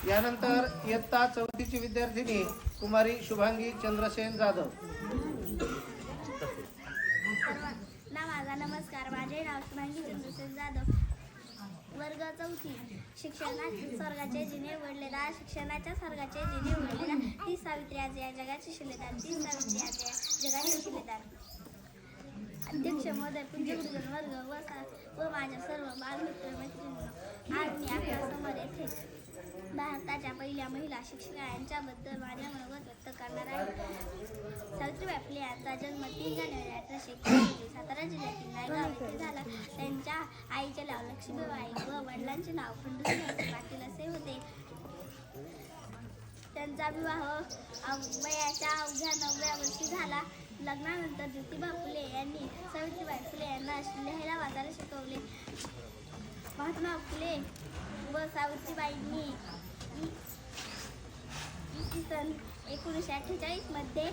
यानंतर इयत्ता 4थीची विद्यार्थिनी कुमारी शुभांगी चंद्रसेन जाधव. माझा नमस्कार. माझे नाव शुभांगी चंद्रसेन जाधव. वर्ग 4. शिक्षणाचे स्वर्गाचे जिने उघडलेला, शिक्षणाच्या स्वर्गाचे जिने उघडलेला, ती सावित्री आज या जगाची शिलेदार, ती सावित्री आज या जगाची शिलेदार. अध्यक्ष महोदय, पूज्य गुरुजन वर्ग व माझ्या सर्व बालमित्र मैत्रिणींनो, आज मी आपल्यासमोर येथे भारताच्या पहिल्या महिला शिक्षिका यांच्याबद्दल माझ्या मनोगत व्यक्त करणार आहे. सावित्रीबाई फुले यांचा जन्म 3 जानेवारी 1891 रोजी सातारा जिल्ह्यातील नायगाव येथे झाला. त्यांच्या आईचे नाव लक्ष्मीबाई व वडिलांचे नाव खंडूसिंह पाटील असे होते. त्यांचा विवाह वयाच्या अवघ्या 9व्या वर्षी झाला. लग्नानंतर ज्योतिबा फुले यांनी सावित्रीबाई फुले यांना लिहायला वाचायला शिकवले. महात्मा फुले व सावित्रीबाईंनी सन 1948 मध्ये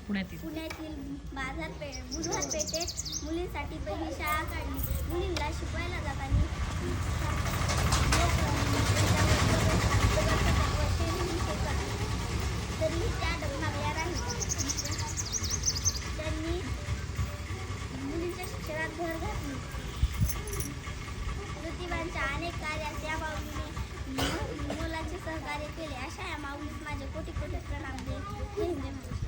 पुण्यातील बुधवारपेठेत मुलींसाठी पहिली शाळा काढली. मुलींना शिकवायला जाताना तरीही त्या डगमगल्या नाही. त्यांनी मुलींच्या शिक्षणात भर घातली. ज्योतिबांच्या अनेक कार्यात या माऊलीने मोलाचे सहकार्य केले. अशा या माऊलीस माझे कोटी कोटी प्रणाम. जय हिंद.